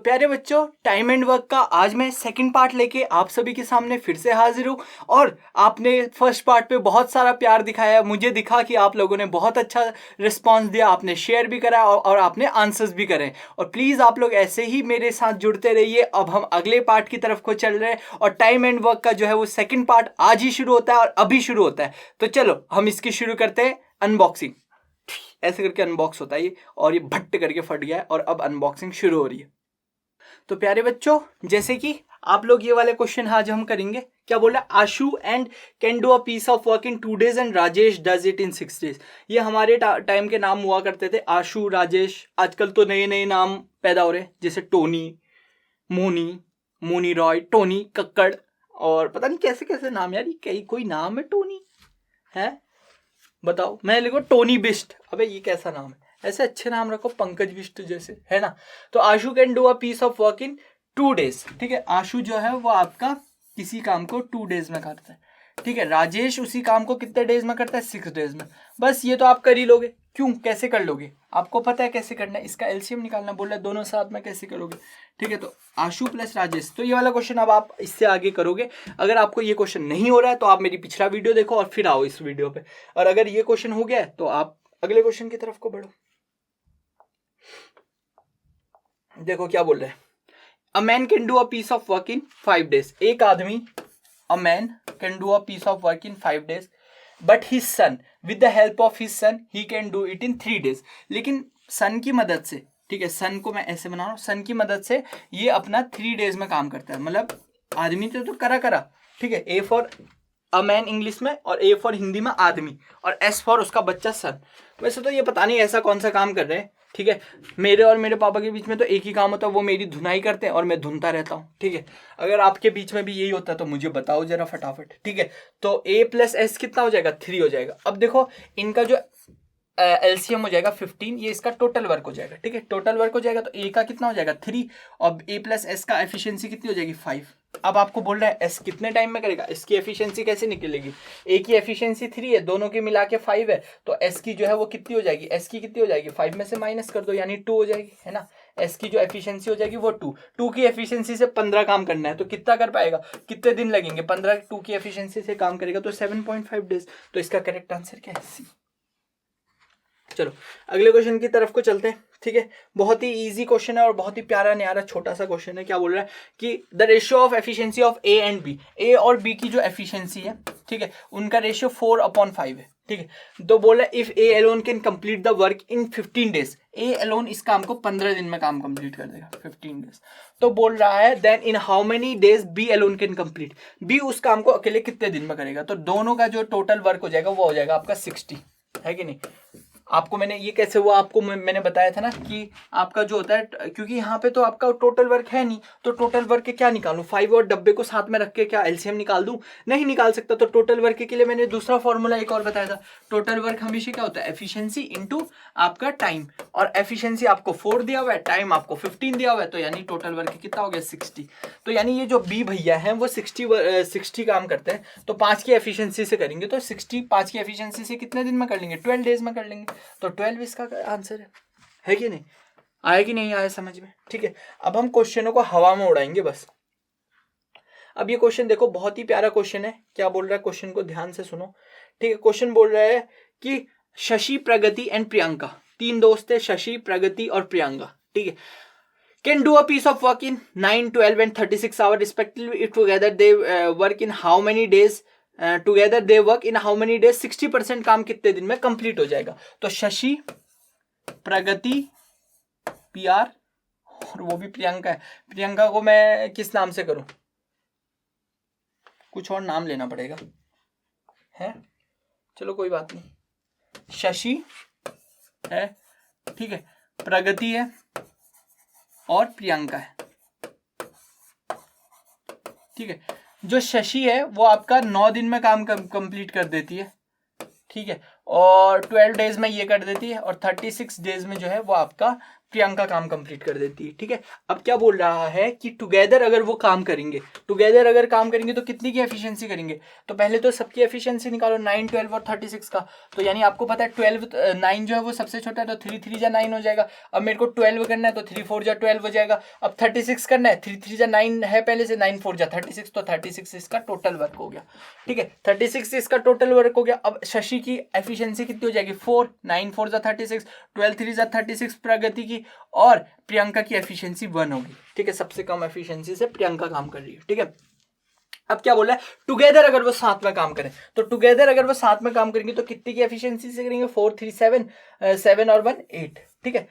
प्यारे बच्चों, time and work का आज मैं सेकंड पार्ट लेके आप सभी के सामने फिर से हाजिर हूँ। और आपने फर्स्ट पार्ट पे बहुत सारा प्यार दिखाया, मुझे दिखा कि आप लोगों ने बहुत अच्छा रिस्पांस दिया, आपने शेयर भी करा और आपने आंसर्स भी करे। और प्लीज़ आप लोग ऐसे ही मेरे साथ जुड़ते रहिए। अब हम अगले पार्ट की तरफ को चल रहे हैं और टाइम एंड वर्क का जो है वो सेकेंड पार्ट आज ही शुरू होता है और अभी शुरू होता है। तो चलो हम इसकी शुरू करते हैं अनबॉक्सिंग। ऐसे करके अनबॉक्स होता है ये, और ये भट्ट करके फट गया है और अब अनबॉक्सिंग शुरू हो रही है। तो प्यारे बच्चों, जैसे कि आप लोग ये वाले क्वेश्चन आज हम करेंगे। क्या बोल रहा है? Ashu and can do a piece of work in 2 days and Rajesh does it in 6 days। ये हमारे टाइम के नाम हुआ करते थे, आशु, राजेश। आजकल तो नए नए नाम पैदा हो रहे हैं, जैसे टोनी, मोनी, मोनी रॉय, टोनी कक्कड़, और पता नहीं कैसे कैसे नाम। यार ये कोई नाम है टोनी है? बताओ। मैं लिखो टोनी बिस्ट। अबे ये कैसा नाम है? ऐसे अच्छे नाम रखो, पंकज बिस्ट जैसे, है ना। तो Ashu can do a piece of work in 2 days। ठीक है, आशु जो है वो आपका किसी काम को 2 days में करता है। ठीक है, राजेश उसी काम को कितने डेज में करता है? 6 days में। बस ये तो आप कर ही लोगे। क्यों? कैसे कर लोगे? आपको पता है कैसे करना है। इसका एलसीएम निकालना बोला, दोनों साथ में कैसे करोगे? ठीक है, तो आशु प्लस राजेश। तो ये वाला क्वेश्चन अब आप इससे आगे करोगे। अगर आपको ये क्वेश्चन नहीं हो रहा है तो आप मेरी पिछला वीडियो देखो और फिर आओ इस वीडियो पे। और अगर ये क्वेश्चन हो गया है तो आप अगले क्वेश्चन की तरफ को बढ़ो। देखो क्या बोल रहे हैं। A man can do a piece of work in 5 days। एक आदमी, a man can do a piece of work in 5 days, but his son, with the help of his son, he can do it in 3 days। लेकिन सन की मदद से, ठीक है, सन को मैं ऐसे बना रहा हूँ, सन की मदद से ये अपना 3 days में काम करता है। मतलब आदमी तो करा। ठीक है, A for a man English में, और ए फॉर हिंदी में आदमी, और एस फॉर उसका बच्चा सन। वैसे तो ये पता नहीं ऐसा कौन सा काम कर रहे हैं। ठीक है, मेरे और मेरे पापा के बीच में तो एक ही काम होता है, वो मेरी धुनाई करते हैं और मैं धुनता रहता हूँ। ठीक है, अगर आपके बीच में भी यही होता है तो मुझे बताओ जरा फटाफट। ठीक है, तो ए प्लस एस कितना हो जाएगा? 3 हो जाएगा। अब देखो इनका जो एलसीएम हो जाएगा 15, ये इसका टोटल वर्क हो जाएगा। ठीक है, टोटल वर्क हो जाएगा तो ए का कितना हो जाएगा? 3, और ए प्लस एस का एफिशिएंसी कितनी हो जाएगी? 5। अब आपको बोल रहा है एस कितने टाइम में करेगा, इसकी एफिशिएंसी कैसे निकलेगी? ए की एफिशिएंसी 3 है, दोनों के मिला के 5 है, तो एस की जो है वो कितनी हो जाएगी? एस की कितनी हो जाएगी? 5 में से माइनस कर दो, यानी 2 हो जाएगी, है ना। एस की जो एफिशिएंसी हो जाएगी वो 2 की एफिशिएंसी से 15 काम करना है, तो कितना कर पाएगा? कितने दिन लगेंगे? 15 2 की एफिशिएंसी से काम करेगा तो 7.5 days। तो इसका करेक्ट आंसर क्या है? सी। चलो अगले क्वेश्चन की तरफ को चलते हैं। ठीक है, बहुत ही इजी क्वेश्चन है और बहुत ही प्यारा न्यारा छोटा सा क्वेश्चन है। क्या बोल रहा है कि the ratio of efficiency of A and B. A और बी की जो एफिशिएंसी है, ठीक है, उनका रेशियो 4/5 है। ठीक है, तो बोल रहा है if A alone can complete the work in 15 days। A alone इस काम को 15 दिन में काम कंप्लीट कर देगा, 15 days। तो बोल रहा है then in how many days B alone can complete. B उस काम को अकेले कितने दिन में करेगा? तो दोनों का जो टोटल वर्क हो जाएगा वो हो जाएगा आपका 60, है कि नहीं। आपको मैंने ये कैसे हुआ, आपको मैंने बताया था ना कि आपका जो होता है, क्योंकि यहाँ पे तो आपका टोटल वर्क है नहीं, तो टोटल वर्क के क्या निकालूं? 5 और डब्बे को साथ में रख के क्या एलसीएम निकाल दूं? नहीं निकाल सकता। तो टोटल वर्क के लिए मैंने दूसरा फॉर्मूला एक और बताया था। टोटल वर्क हमेशा क्या होता है? एफिशिएंसी इनटू आपका टाइम, और एफिशिएंसी आपको 4 दिया हुआ है, टाइम आपको 15 दिया हुआ है, तो यानी टोटल वर्क कितना हो गया? 60। तो यानी ये जो बी भैया हैं वो 60 काम करते हैं, तो 5 की एफिशिएंसी से करेंगे तो 60 5 की एफिशिएंसी से कितने दिन में कर लेंगे? 12 days में कर लेंगे। तो 12 इसका आंसर है कि नहीं? आया कि नहीं आया समझ में? ठीक है, अब हम क्वेश्चनों को हवा में उड़ाएंगे बस। अब ये क्वेश्चन देखो, बहुत ही प्यारा क्वेश्चन है। क्या बोल रहा है? क्वेश्चन को ध्यान से सुनो। ठीक है, क्वेश्चन बोल रहा है कि शशि, प्रगति एंड प्रियंका, 3 दोस्त थे, शशि, प्रगति और प्रियंका। ठीक है, can do a piece of work in 9, 12 and 36 hour respectively. If together they work in how many days? Together they work in how many days? 60% काम कितने दिन में कंप्लीट हो जाएगा? तो शशि, प्रगति, PR, और वो भी प्रियंका है। प्रियंका को मैं किस नाम से करूं? कुछ और नाम लेना पड़ेगा, है? चलो कोई बात नहीं। शशि है, ठीक है, प्रगति है और प्रियंका है। ठीक है, जो शशि है वो आपका 9 दिन में काम कंप्लीट कर देती है। ठीक है, और 12 days में ये कर देती है, और 36 days में जो है वो आपका प्रियंका काम कंप्लीट कर देती है। ठीक है, अब क्या बोल रहा है कि टुगेदर अगर वो काम करेंगे, टुगेदर अगर काम करेंगे तो कितनी की एफिशिएंसी करेंगे। तो पहले तो सबकी एफिशिएंसी निकालो, 9, 12 और 36 का। तो यानी आपको पता है 12 9 जो है वो सबसे छोटा है, तो 3 3 जा 9 हो जाएगा। अब मेरे को 12 करना है तो 3 4 जा 12 हो जाएगा। अब 36 करना है, 3 3 जा 9 है पहले से, 9 4 जा 36, तो 36 इसका टोटल वर्क हो गया। ठीक है, 36 इसका टोटल वर्क हो गया। अब शशि की एफिशिएंसी कितनी हो जाएगी, 4, 9 4 जा 36, 12 3 जा 36 प्रगति की, और प्रियंका की एफिशिएंसी 1 होगी। ठीक है, सबसे कम एफिशिएंसी से प्रियंका काम कर रही है। ठीक है, अब क्या बोला है, टुगेदर अगर वो साथ में काम करें, तो टुगेदर अगर वो साथ में काम करेंगे तो कितनी की एफिशिएंसी से करेंगे, 4 3 7 7 और 1 8। ठीक है,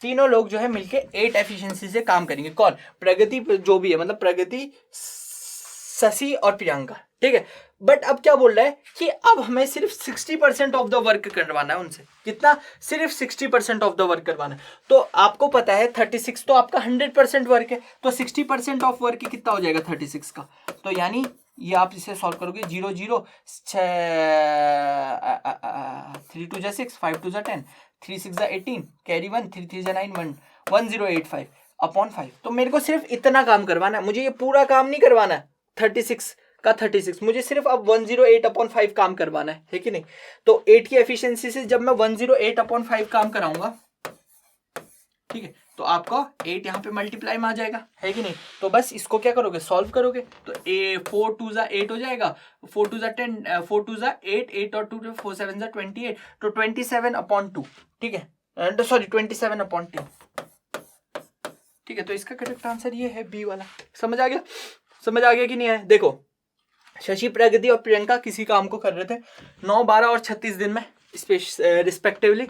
तीनों लोग जो है मिलके 8 एफिशिएंसी से काम करेंगे। कौन, प्रगति जो भी है, मतलब प्रगति, शशि और प्रियंका। ठीक है, बट अब क्या बोल रहा है कि अब हमें सिर्फ 60% ऑफ द वर्क करवाना है उनसे। कितना, सिर्फ 60% ऑफ द वर्क करवाना है। तो आपको पता है 36 तो आपका 100% वर्क है, तो 60% ऑफ वर्क कितना हो जाएगा 36 का। तो यानी ये आप इसे सॉल्व करोगे, 0 0 3 2 जा 6, 5 2 जा 10, 3 6 जा 18, कैरी 1, 3 3 जा 9, 1085 अपॉन 5। तो मेरे को सिर्फ इतना काम करवाना है, मुझे ये पूरा काम नहीं करवाना है 36 का 36, मुझे सिर्फ अब 108/5 काम करवाना है कि नहीं। तो 8 की एफिशिएंसी से जब मैं 108/5 काम कराऊंगा, ठीक है, तो आपका 8 यहाँ पे मल्टीप्लाई में आ जाएगा, है कि नहीं। तो बस इसको क्या करोगे, सॉल्व करोगे, तो 4 2 जा 8 हो जाएगा, 4 2 जा 10, 4 2 जा 8, 8 और 2 4 7 जा 28, तो 27/2। ठीक है, सॉरी 27/10। ठीक है, तो इसका करेक्ट आंसर ये है बी वाला। समझ आ गया, समझ आ गया कि नहीं है। देखो, शशि, प्रगति और प्रियंका किसी काम को कर रहे थे 9 12 और 36 दिन में रिस्पेक्टिवली।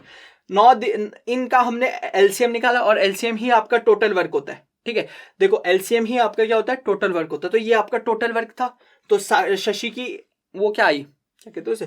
9 दिन इनका हमने एलसीएम निकाला, और एलसीएम ही आपका टोटल वर्क होता है। ठीक है, देखो एलसीएम ही आपका क्या होता है, टोटल वर्क होता है। तो ये आपका टोटल वर्क था। तो शशि की वो क्या आई, क्या कहते हैं उसे,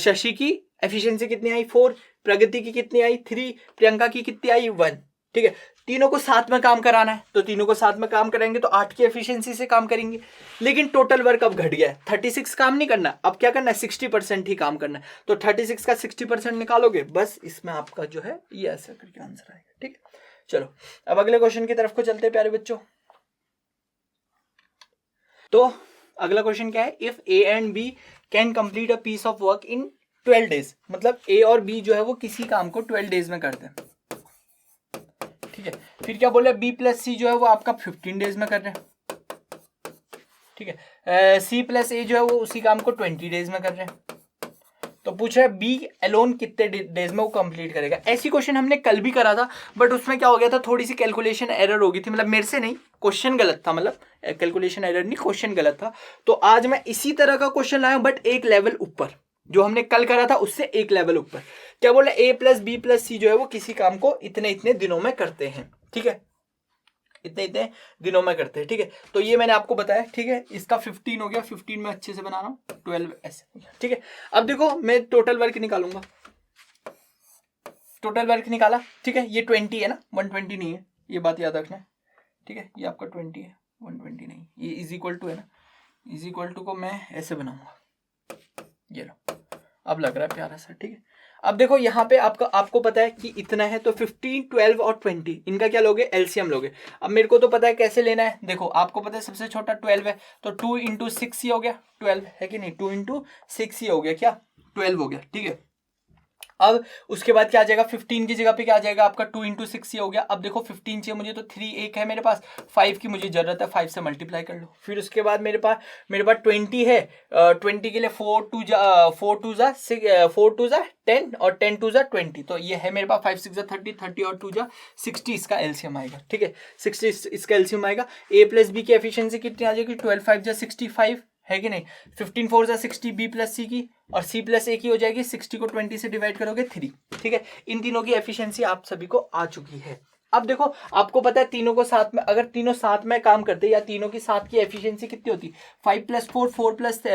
शशि की एफिशिएंसी कितनी आई, 4, प्रगति की कितनी आई, 3, प्रियंका की कितनी आई, 1। ठीक है, तीनों को साथ में काम कराना है, तो तीनों को साथ में काम कराएंगे तो 8 की एफिशिएंसी से काम करेंगे। लेकिन टोटल वर्क अब घट गया है, 36 काम नहीं करना, अब क्या करना है, 60% ही काम करना है। तो 36 का 60% निकालोगे, बस इसमें आपका जो है ये ऐसा करके आंसर आएगा। ठीक है, चलो अब अगले क्वेश्चन की तरफ को चलते हैं प्यारे बच्चों। तो अगला क्वेश्चन क्या है, if A and B can complete a piece of work in 12 days, मतलब ए और बी जो है वो किसी काम को 12 डेज में करते हैं। ठीक है, फिर क्या बोले, बी प्लस सी जो है वो आपका 15 डेज में कर रहे हैं। ठीक है, सी प्लस ए जो है वो उसी काम को 20 डेज में कर रहे हैं। तो पूछ रहा है बी अलोन कितने डेज में वो कंप्लीट करेगा। ऐसी क्वेश्चन हमने कल भी करा था, बट उसमें क्या हो गया था, थोड़ी सी कैलकुलेशन एरर हो गई थी, मतलब मेरे से नहीं, क्वेश्चन गलत था, मतलब कैलकुलेशन एरर नहीं, क्वेश्चन गलत था। तो आज मैं इसी तरह का क्वेश्चन लाया हूं, बट एक लेवल ऊपर, जो हमने कल करा था उससे एक लेवल ऊपर। क्या बोला, ए प्लस बी प्लस सी जो है वो किसी काम को इतने इतने दिनों में करते हैं। ठीक है, इतने इतने दिनों में करते हैं। ठीक है, तो ये मैंने आपको बताया। ठीक है, इसका 15 हो गया, 15 में अच्छे से बना रहा हूं, 12 ऐसे। ठीक है, अब देखो मैं टोटल वर्क निकालूंगा, टोटल वर्क निकाला। ठीक है, ये 20 है ना, 120 नहीं है, ये बात याद रखना। ठीक है, ये आपका 20 है, 120 नहीं, ये इज इक्वल टू है ना, इज इक्वल टू को मैं ऐसे बनाऊंगा, ये लो, अब लग रहा है प्यारा सा। ठीक है, अब देखो यहाँ पे आपको पता है कि इतना है, तो 15 12 और 20 इनका क्या लोगे, एलसीएम लोगे। अब मेरे को तो पता है कैसे लेना है, देखो आपको पता है सबसे छोटा 12 है, तो 2 × 6 ही हो गया 12, है कि नहीं, 2 × 6 ही हो गया, क्या 12 हो गया। ठीक है, अब उसके बाद क्या आ जाएगा, 15 की जगह पे क्या आ जाएगा आपका 2 × 6 ही हो गया। अब देखो 15 चाहिए मुझे, तो 3 एक है मेरे पास, 5 की मुझे जरूरत है, 5 से मल्टीप्लाई कर लो। फिर उसके बाद मेरे पास 20 है, 20 के लिए 4 2 जा 10 और 10 2 जा 20, तो ये है मेरे पास 5 6 जा 30, 30 और 2 जा 60, इसका एलसीएम आएगा। ठीक है, 60 इसका एलसीएम आएगा। ए प्लस बी की एफिशिएंसी कितनी आ जाएगी, 12 5 जा 65, है कि नहीं, 15 4 जा 60 बी प्लस सी की, और सी प्लस ए की हो जाएगी 60 को 20 से डिवाइड करोगे 3। ठीक है, इन तीनों की एफिशिएंसी आप सभी को आ चुकी है। अब देखो आपको पता है तीनों को साथ में, अगर तीनों साथ में काम करते या तीनों की साथ की एफिशिएंसी कितनी होती, 5 + 4 4 +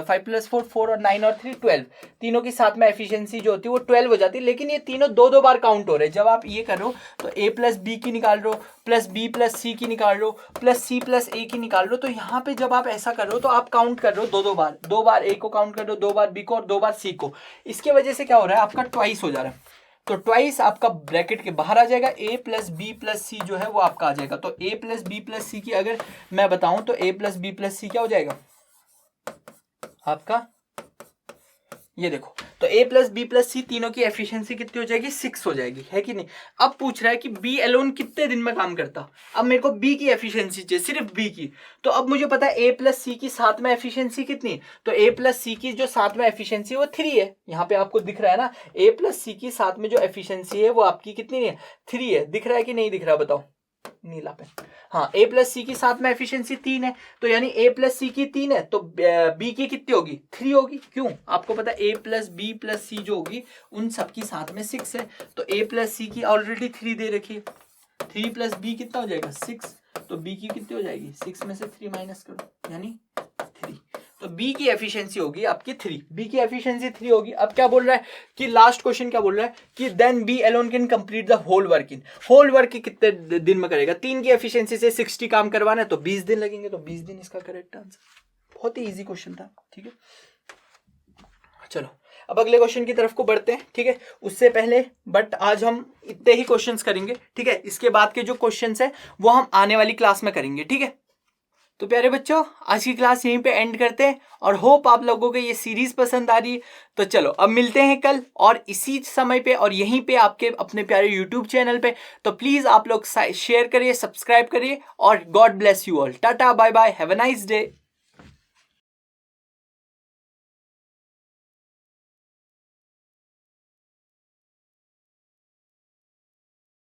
5 + 4 4 और 9 और 3 12, तीनों की साथ में एफिशिएंसी जो होती है वो 12 हो जाती है। लेकिन ये तीनों दो बार काउंट हो रहे हैं। जब आप ये कर रहे हो तो ए प्लस बी की निकाल रहे हो, प्लस बी प्लस सी की निकाल रहे हो, प्लस सी प्लस ए की निकाल रहे हो, तो यहाँ पे जब आप ऐसा कर रहे हो तो आप काउंट कर रहे हो दो बार ए को काउंट कर रहे हो, 2 बार बी को और 2 बार सी को। इसके वजह से क्या हो रहा है, आपका ट्वाइस हो जा रहा है। तो ट्वाइस आपका ब्रैकेट के बाहर आ जाएगा, a प्लस बी प्लस सी जो है वो आपका आ जाएगा। तो a प्लस बी प्लस सी की अगर मैं बताऊं तो a प्लस बी प्लस सी क्या हो जाएगा आपका, ये देखो, तो a प्लस बी प्लस सी तीनों की एफिशिएंसी कितनी हो जाएगी 6 हो जाएगी, है कि नहीं। अब पूछ रहा है कि b अलोन कितने दिन में काम करता, अब मेरे को b की एफिशिएंसी चाहिए, सिर्फ b की। तो अब मुझे पता है a प्लस सी की साथ में एफिशिएंसी कितनी, तो a प्लस सी की जो साथ में एफिशिएंसी वो 3 है, यहाँ पे आपको दिख रहा है ना, a प्लस सी की साथ में जो एफिशिएंसी है वो आपकी कितनी है 3 है, दिख रहा है कि नहीं दिख रहा बताओ नीला पे। हाँ, a प्लस सी की साथ में एफिशिएंसी 3 है, तो यानी a प्लस सी की 3 है तो b की कितनी होगी 3 होगी। क्यों, आपको पता है a प्लस बी प्लस सी जो होगी उन सबकी साथ में 6 है, तो a प्लस सी की ऑलरेडी 3 दे रखी है, 3 प्लस बी कितना हो जाएगा 6, तो b की कितनी हो जाएगी 6 में से 3 माइनस करो यानी 3, तो b की एफिशिएंसी होगी आपकी 3, b की एफिशिएंसी 3 होगी। अब क्या बोल रहा है कि लास्ट क्वेश्चन क्या बोल रहा है कि then b alone can complete the whole work in, whole work कितने दिन में करेगा, 3 की एफिशिएंसी से 60 काम करवाना है तो 20 दिन लगेंगे, तो 20 दिन इसका करेक्ट आंसर। बहुत ही इजी क्वेश्चन था, ठीक है। चलो अब अगले क्वेश्चन की तरफ को बढ़ते हैं, ठीक है। उससे पहले बट आज हम इतने ही क्वेश्चंस करेंगे, ठीक है। इसके बाद के जो क्वेश्चंस है वो हम आने वाली क्लास में करेंगे, ठीक है। तो प्यारे बच्चों आज की क्लास यहीं पे एंड करते हैं और होप आप लोगों को ये सीरीज पसंद आ रही है। तो चलो अब मिलते हैं कल और इसी समय पे और यहीं पे आपके अपने प्यारे यूट्यूब चैनल पे। तो प्लीज आप लोग शेयर करिए, सब्सक्राइब करिए और God bless you all. Ta-ta bye bye, have a nice day.